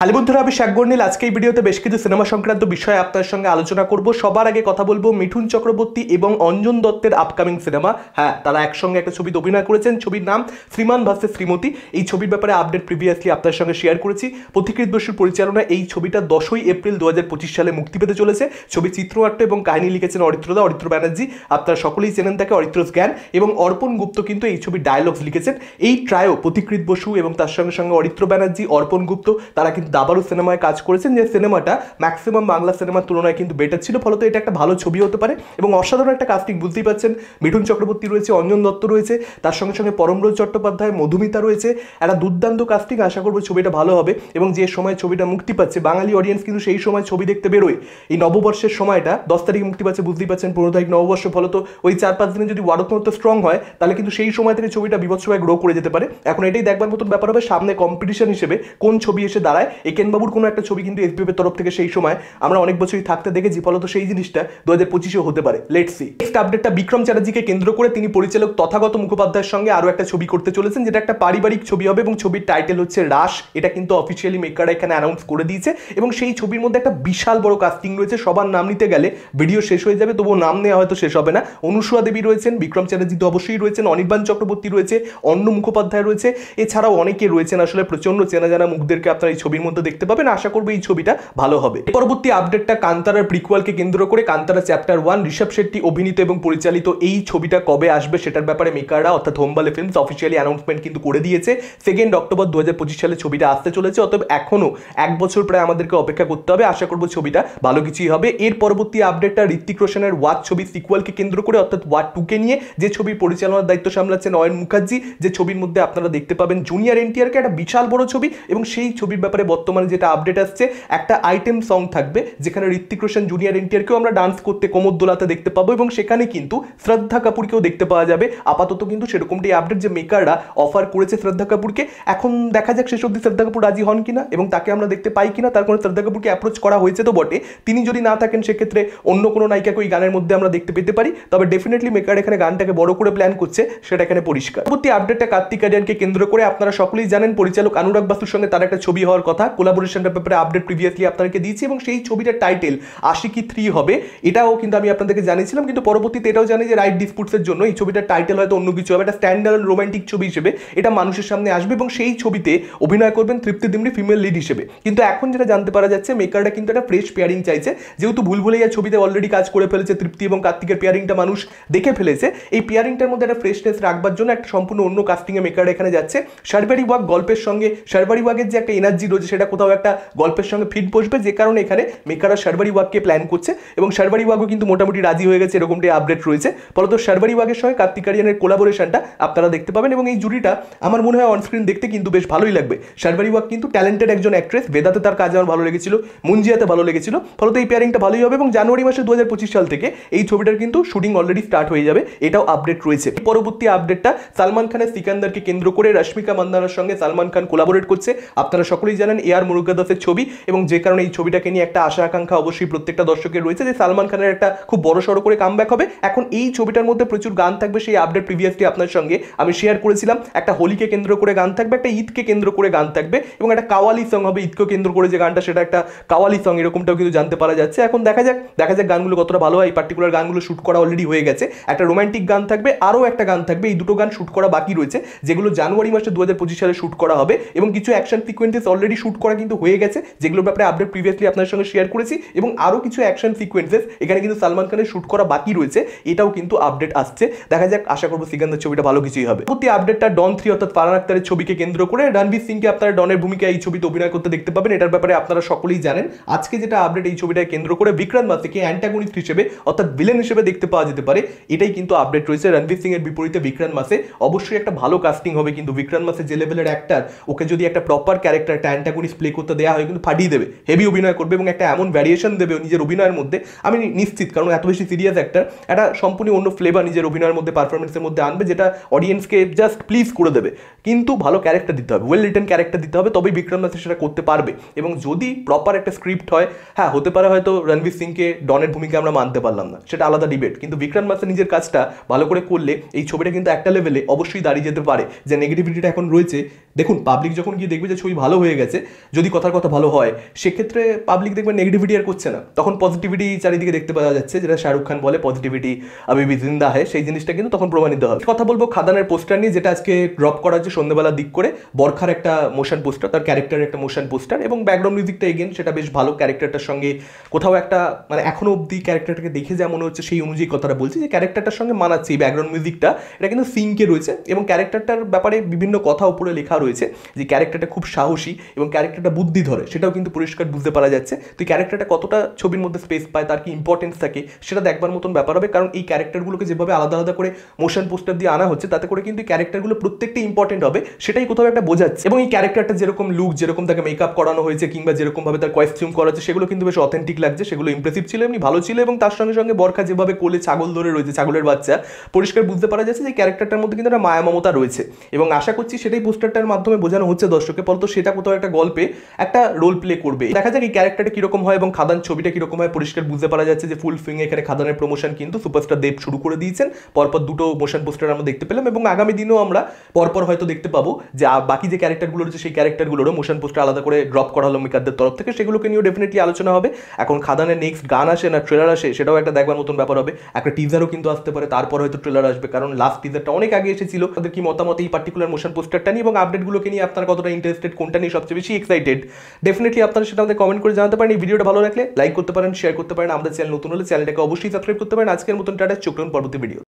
Hello বন্ধুরা, আমি শাকবর্ণিল। আজকে এই ভিডিওতে বেশ কিছু সিনেমা সংক্রান্ত বিষয়ে আপনার সঙ্গে আলোচনা করব। সবার আগে কথা বলবো মিঠুন চক্রবর্তী এবং অঞ্জন দত্তের আপকামিং সিনেমা। হ্যাঁ, তারা একসঙ্গে একটা ছবিতে অভিনয় করেছেন। ছবির নাম শ্রীমান ভার্সেস শ্রীমতী। এই ছবির ব্যাপারে আপডেট প্রিভিয়াসলি আপনার সঙ্গে শেয়ার করেছি। পথিকৃৎ বসুর পরিচালনা এই ছবিটা 10ই এপ্রিল 2025 সালে মুক্তি পেতে চলেছে। ছবি চিত্রনাট্য এবং কাহিনী লিখেছেন অরিত্র ব্যানার্জি। আপনারা সকলেই চেনেন তাকে, অরিত্রস জ্ঞান। এবং অর্পণ গুপ্ত কিন্তু এই ছবির ডায়লগস লিখেছেন। এই ট্রায়ো পথিকৃৎ বসু এবং তার সঙ্গে সঙ্গে অরিত্র ব্যানার্জি, অর্পণ গুপ্ত, তারা কিন্তু দাবারু সিনেমায় কাজ করেছেন, যে সিনেমাটা ম্যাক্সিমাম বাংলা সিনেমার তুলনায় কিন্তু বেটার ছিল। ফলত এটা একটা ভালো ছবি হতে পারে এবং অসাধারণ একটা কাস্টিং, বুঝতেই পারছেন। মিঠুন চক্রবর্তী রয়েছে, অঞ্জন দত্ত রয়েছে, তার সঙ্গে সঙ্গে পরমব্রত চট্টোপাধ্যায়, মধুমিতা রয়েছে। একটা দুর্দান্ত কাস্টিং। আশা করবো ছবিটা ভালো হবে। এবং যে সময় ছবিটা মুক্তি পাচ্ছে, বাঙালি অডিয়েন্স কিন্তু সেই সময় ছবি দেখতে বেরোয়। এই নববর্ষের সময়টা 10 তারিখে মুক্তি পাচ্ছে, বুঝতেই পারছেন। 15 তারিখ নববর্ষ। ফলত ওই 4-5 দিনে যদি ওয়ারত্নত্ব স্ট্রং হয়, তাহলে কিন্তু সেই সময় থেকে ছবিটা বিভৎসভাবে গ্রো করে যেতে পারে। এখন এটাই দেখবার মতন ব্যাপার হবে সামনে কম্পিটিশন হিসেবে কোন ছবি এসে দাঁড়ায়। একেনবাবুর কোনো একটা ছবি কিন্তু এসবিএফ এর তরফ থেকে সেই সময় আমরা অনেক বছরই থাকতে দেখেছি। ফলত সেই জিনিসটা 2025-এও হতে পারে। Let's see. নেক্সট আপডেটটা বিক্রম চ্যাটার্জিকে কেন্দ্র করে তিনি পরিচালক তথাগত মুখোপাধ্যায়ের সঙ্গে আরো একটা ছবি করতে চলেছেন, যেটা একটা পারিবারিক ছবি হবে এবং ছবির টাইটেল হচ্ছে রাস। এটা কিন্তু অফিসিয়ালি মেকাররা এখানে অ্যানাউন্স করে দিয়েছে এবং সেই ছবির মধ্যে একটা বিশাল বড় কাস্টিং রয়েছে। সবার নাম নিতে গেলে ভিডিও শেষ হয়ে যাবে, তবুও নাম নেওয়া হয়তো শেষ হবে না। অনুসুয়া দেবী রয়েছেন, বিক্রম চ্যাটার্জি তো অবশ্যই রয়েছেন, অনির্বাণ চক্রবর্তী রয়েছে, অন্ন মুখোপাধ্যায় রয়েছে, এছাড়াও অনেকে রয়েছেন। আসলে প্রচন্ড চেনা জানা মুখদেরকে আপনারা এই ছবির মধ্যে দেখতে পাবেন। আশা করবো এই ছবিটা ভালো হবে। পরবর্তী আপডেটটা কান্তারার প্রিকুয়ালকে কেন্দ্র করে। কান্তারা চ্যাপ্টার 1 ঋষভ শেট্টি অভিনীত এবং পরিচালিত এই ছবিটা কবে আসবে সেটার ব্যাপারে মেকাররা অর্থাৎ হোমবালে ফিল্মস অফিসিয়ালি অ্যানাউন্সমেন্ট কিন্তু করে দিয়েছে। 2 অক্টোবর 2025 সালে ছবিটা আসতে চলেছে। অতএব এখনো 1 বছর প্রায় আমাদেরকে অপেক্ষা করতে হবে। আশা করবো ছবিটা ভালো কিছুই হবে। এর পরবর্তী আপডেটটা ঋত্বিক রোশনের ওয়াচ ছবির সিকুয়ালকে কেন্দ্র করে, অর্থাৎ ওয়াচ 2 কে নিয়ে, যে ছবির পরিচালনার দায়িত্ব সামলাচ্ছেন অয়ন মুখার্জি। যে ছবির মধ্যে আপনারা দেখতে পাবেন জুনিয়র এনটিআরকে, একটা বিশাল বড় ছবি। এবং সেই ছবির ব্যাপারে বর্তমানে যেটা আপডেট আসছে, একটা আইটেম সং থাকবে যেখানে ঋত্বিক রোশন জুনিয়র এনটিআরকেও আমরা ডান্স করতে কোমর দোলাতে দেখতে পাবো এবং সেখানে কিন্তু শ্রদ্ধা কাপুরকেও দেখতে পাওয়া যাবে। আপাতত কিন্তু সেরকমটাই আপডেট যে মেকাররা অফার করেছে শ্রদ্ধা কাপুরকে। এখন দেখা যাক শেষ অবধি শ্রদ্ধা কাপুর রাজি হন কিনা এবং তাকে আমরা দেখতে পাই কিনা। তার কারণে শ্রদ্ধা কাপুরকে অ্যাপ্রোচ করা হয়েছে তো বটে। তিনি যদি না থাকেন সেক্ষেত্রে অন্য কোনো নায়িকাকে ওই গানের মধ্যে আমরা দেখতে পেতে পারি। তবে ডেফিনেটলি মেকার এখানে গানটাকে বড় করে প্ল্যান করছে, সেটা এখানে পরিষ্কার। পরবর্তী আপডেটটা কার্তিক আরিয়ানকে কেন্দ্র করে। আপনারা সকলেই জানেন পরিচালক অনুরাগ বাসুর সঙ্গে তার একটা ছবি হওয়ার কথা। কোলাবোরেশনের ব্যাপারে আপডেট প্রিভিয়াসলি আপনাদেরকে দিয়েছি এবং সেই ছবিটার টাইটেল আশিকি 3 হবে। এটাও কিন্তু আমি আপনাদেরকে জানিয়েছিলাম, কিন্তু পরবর্তীতে এটাও জানি যে রাইট ডিসপুটসের জন্য এই ছবিটার টাইটেল হয়তো অন্য কিছু হবে। একটা স্ট্যান্ডার্ড রোমান্টিক ছবি হিসেবে এটা মানুষের সামনে আসবে এবং সেই ছবিতে অভিনয় করবেন তৃপ্তি দিমরি ফিমেল লিড হিসেবে। কিন্তু এখন যেটা জানতে পারা যাচ্ছে, মেকাররা কিন্তু একটা ফ্রেশ পেয়ারিং চাইছে। যেহেতু ভুলভুলাইয়া ছবিতে অলরেডি কাজ করে ফেলেছে তৃপ্তি এবং কার্তিকের পেয়ারিংটা মানুষ দেখে ফেলেছে, এই পেয়ারিংটার মধ্যে একটা ফ্রেশনেস রাখবার জন্য একটা সম্পূর্ণ অন্য কাস্টিংয়ে মেকাররা এখানে যাচ্ছে। শারবারি ওয়াক গল্পের সঙ্গে, শারবারি ওয়াকের যে একটা এনার্জি রয়েছে সেটা কোথাও একটা গল্পের সঙ্গে ফিট বসবে, যে কারণে এখানে মেকাররা শারবারি ওয়াককে প্ল্যান করছে এবং শারবারি ওয়াকও কিন্তু মোটামুটি রাজি হয়ে গেছে, এরকমটাই আপডেট রয়েছে। ফলত শারবারি ওয়াকের সঙ্গে কার্তিক আরিয়ানের কোলাবোরেশনটা আপনারা দেখতে পাবেন এবং এই জুড়িটা আমার মনে হয় অনস্ক্রিন দেখতে কিন্তু বেশ ভালোই লাগবে। শারবারি ওয়াক কিন্তু ট্যালেন্টেড একজন অ্যাক্ট্রেস। বেদাতে তার কাজ আমার ভালো লেগেছিল, মুঞ্জিয়াতে ভালো লেগেছিল। ফলত এই পেয়ারিংটা ভালোই হবে এবং জানুয়ারি মাসে 2025 সাল থেকে এই ছবিটার কিন্তু শুটিং অলরেডি স্টার্ট হয়ে যাবে, এটাও আপডেট রয়েছে। পরবর্তী আপডেটটা সালমান খানের সিকান্দারকে কেন্দ্র করে রশ্মিকা মান্দানার সঙ্গে সালমান খান কোলাবোরেট করছে। আপনারা সকলেই জানেন এআর মুরুগাদাসের ছবি এবং যে কারণে এই ছবিটাকে নিয়ে একটা আশা আকাঙ্ক্ষা অবশ্যই প্রত্যেকটা দর্শকের রয়েছে যে সালমান খানের একটা খুব বড় সড়ো করে কামব্যাক হবে। এখন এই ছবিটার মধ্যে প্রচুর গান থাকবে, সেই আপডেট প্রিভিয়াসলি আপনার সঙ্গে আমি শেয়ার করেছিলাম। একটা হোলিকে কেন্দ্র করে গান থাকবে, একটা ঈদকে কেন্দ্র করে গান থাকবে এবং একটা কাওয়ালি সং হবে ঈদকে কেন্দ্র করে যে গানটা, সেটা একটা কাওয়ালি সং, এরকমটাও কিন্তু জানতে পারা যাচ্ছে। এখন দেখা যাক গানগুলো কতটা ভালো হয়। এই পার্টিকুলার গানগুলো শুট করা অলরেডি হয়ে গেছে। একটা রোমান্টিক গান থাকবে, আরও একটা গান থাকবে। এই দুটো গান শুট করা বাকি রয়েছে, যেগুলো জানুয়ারি মাসে 2025 সালে শুট করা হবে এবং কিছু অ্যাকশন সিকোয়েন্সেস অলরেডি শুট করা কিন্তু হয়ে গেছে, যেগুলোর ব্যাপারে আপডেট প্রিভিয়াসলি আপনার সঙ্গে শেয়ার করেছি এবং আরও কিছু অ্যাকশন সিকোয়েন্সেস এখানে কিন্তু সালমান খানের শুট করা বাকি রয়েছে, এটাও কিন্তু আপডেট আসছে। দেখা যাক, আশা করবো সিকান্দার ছবিটা ভালো কিছুই হবে। পরবর্তী আপডেটটা ডন 3 অর্থাৎ ফারহান আখতারের ছবিকে কেন্দ্র করে। রণবীর সিংকে আপনারা ডনের ভূমিকায় এই ছবিতে অভিনয় করতে দেখতে পাবেন। এটার ব্যাপারে আপনারা সকলেই জানেন। আজকে যেটা আপডেট এই ছবিটাকে কেন্দ্র করে বিক্রান্ত মাসিকে অ্যান্টাগনিস্ট হিসেবে অর্থাৎ ভিলেন হিসেবে দেখতে পাওয়া যেতে পারে, এটাই কিন্তু আপডেট রয়েছে। রণবীর সিং এর বিপরীতে বিক্রান্ত মাসে অবশ্যই একটা ভালো কাস্টিং হবে, কিন্তু বিক্রান্ত মাসে যে লেভেলের অ্যাক্টার, ওকে যদি একটা প্রপার ক্যারেক্টার একটা অ্যান্টাগনিস্ট প্লে করতে দেওয়া হয় কিন্তু ফাটিয়ে দেবে, হেভি অভিনয় করবে এবং একটা এমন ভ্যারিয়েশন দেবে নিজের অভিনয়ের মধ্যে, আমি নিশ্চিত। কারণ এত বেশি সিরিয়াস অ্যাক্টার, একটা সম্পূর্ণ অন্য ফ্লেভার নিজের অভিনয়ের মধ্যে পারফরমেন্সের মধ্যে আনবে, যেটা অডিয়েন্সকে জাস্ট প্লিজ করে দেবে। কিন্তু ভালো ক্যারেক্টার দিতে হবে, ওয়েল রিটেন ক্যারেক্টার দিতে হবে, তবেই বিক্রম মাসে সেটা করতে পারবে। এবং যদি প্রপার একটা স্ক্রিপ্ট হয়, হ্যাঁ হতে পারে হয়তো রণবীর সিংকে ডনের ভূমিকা আমরা মানতে পারলাম না, সেটা আলাদা ডিবেট, কিন্তু বিক্রম মাসে নিজের কাজটা ভালো করে করলে এই ছবিটা কিন্তু একটা লেভেলে অবশ্যই দাঁড়িয়ে যেতে পারে। যে নেগেটিভিটিটা এখন রয়েছে দেখুন পাবলিক যখন গিয়ে দেখবে যে ছবি ভালো হয়ে গেছে, যদি কথার কথা ভালো হয়, সেক্ষেত্রে পাবলিক দেখবে নেগেটিভিটি আর করছে না, তখন পজিটিভিটি চারিদিকে দেখতে পাওয়া যাচ্ছে, যেটা শাহরুখ খান বলে পজিটিভিটি আবি ভি জিন্দা হয়, সেই জিনিসটা কিন্তু তখন প্রমাণিত হয়। কথা বলবো খাদানের পোস্টার নিয়ে, যেটা আজকে ড্রপ করা হচ্ছে সন্ধ্যেবেলা দিক করে। বরখার একটা মোশন পোস্টার, তার ক্যারেক্টারের একটা মোশন পোস্টার, এবং ব্যাকগ্রাউন্ড মিউজিকটা এগেন সেটা বেশ ভালো। ক্যারেক্টারটার সঙ্গে কোথাও একটা মানে এখনো অবধি ক্যারেক্টারটাকে দেখে যা মনে হচ্ছে সেই অনুযায়ী কথাটা বলছি, যে ক্যারেক্টারটার সঙ্গে মানাচ্ছে এই ব্যাকগ্রাউন্ড মিউজিকটা, এটা কিন্তু সিঙ্কে রয়েছে। এবং ক্যারেক্টারটার ব্যাপারে বিভিন্ন কথা উপরে লেখা রয়েছে যে ক্যারেক্টারটা খুব সাহসী এবং ক্যারেক্টারটা বুদ্ধি ধরে, সেটাও কিন্তু পরিষ্কার বুঝতে পারা যাচ্ছে। তো এই ক্যারেক্টারটা কতটা ছবির মধ্যে স্পেস পায়, তার কি ইম্পর্টেন্স থাকে, সেটা দেখবার মতন ব্যাপার হবে। কারণ এই ক্যারেক্টারগুলোকে যেভাবে আলাদা আলাদা করে মোশন পোস্টার দিয়ে আনা হচ্ছে, তাতে করে কিন্তু এই ক্যারেক্টারগুলো প্রত্যেকটা ইম্পর্টেন্ট হবে, সেটাই কোথাও একটা বোঝাচ্ছে। এবং এই ক্যারেক্টারটা যেরকম লুক, যেরকম তাকে মেকআপ করানো হয়েছে, কিংবা যেরকম ভাবে তার কস্টিউম করা হচ্ছে, সেগুলো কিন্তু বেশ অথেন্টিক লাগছে, সেগুলো ইমপ্রেসিভ ছিল, এমনি ভালো ছিল। এবং তার সঙ্গে সঙ্গে বরখা যেভাবে কোলে ছাগল ধরে রয়েছে, ছাগলের বাচ্চা, পরিষ্কার বুঝতে পারা যাচ্ছে যে ক্যারেক্টারটার মধ্যে কিন্তু একটা মায়া মমতা রয়েছে। এবং আশা করছি সেটাই পোস্টারটার মাধ্যমে বোঝানো হচ্ছে দর্শককে, ফলত সেটা কোথাও একটা গল্পে একটা রোল প্লে করবে। দেখা যাক এই ক্যারেক্টারটা কিরকম হয় এবং খাদান ছবিটা কিরকম হয়। পরিষ্কার বুঝতে পারা যাচ্ছে যে ফুল সুইং এখানে খাদানের প্রমোশন কিন্তু সুপারস্টার দেব শুরু করে দিয়েছেন। পরপর দুটো মোশন পোস্টার আমরা দেখতে পেলাম, এবং আগামী দিনেও আমরা পরপর হয়তো দেখতে পাবো যে বাকি যে ক্যারেক্টারগুলো রয়েছে সেই ক্যারেক্টারগুলোরও মোশন পোস্টার আলাদা করে ড্রপ করা হলো মেকারদের তরফ থেকে, সেগুলোকে নিয়েও ডেফিনেটলি আলোচনা হবে। এখন খাদানের নেক্সট গান আসে না ট্রেলার আসে, সেটাও একটা দেখবার মতন ব্যাপার হবে। একটা টিজারও কিন্তু আসতে পারে, তারপর হয়তো ট্রেলার আসবে, কারণ লাস্ট টিজারটা অনেক আগে এসেছিল। তাদের কি মতামত এই পার্টিকুলার মোশন পোস্টারটা নিয়ে এবং আপডেটগুলোকে নিয়ে, আপনারা কতটা ইন্টারেস্টেড, কোনটা নিয়ে সবচেয়ে বেশি এক্সাইটেড, ডেফিনেটলি আপনারা সেটা আমাদের কমেন্ট করে জানাতে পারেন। এই ভিডিওটা ভালো লাগলে লাইক করতে পারেন, শেয়ার করতে পারেন। আমাদের চ্যানেল নতুন হলে চ্যানেলটাকে অবশ্যই সাবস্ক্রাইব করতে পারেন। আজকের মতন টাটা, চোখ রাখুন পরবর্তী ভিডিও।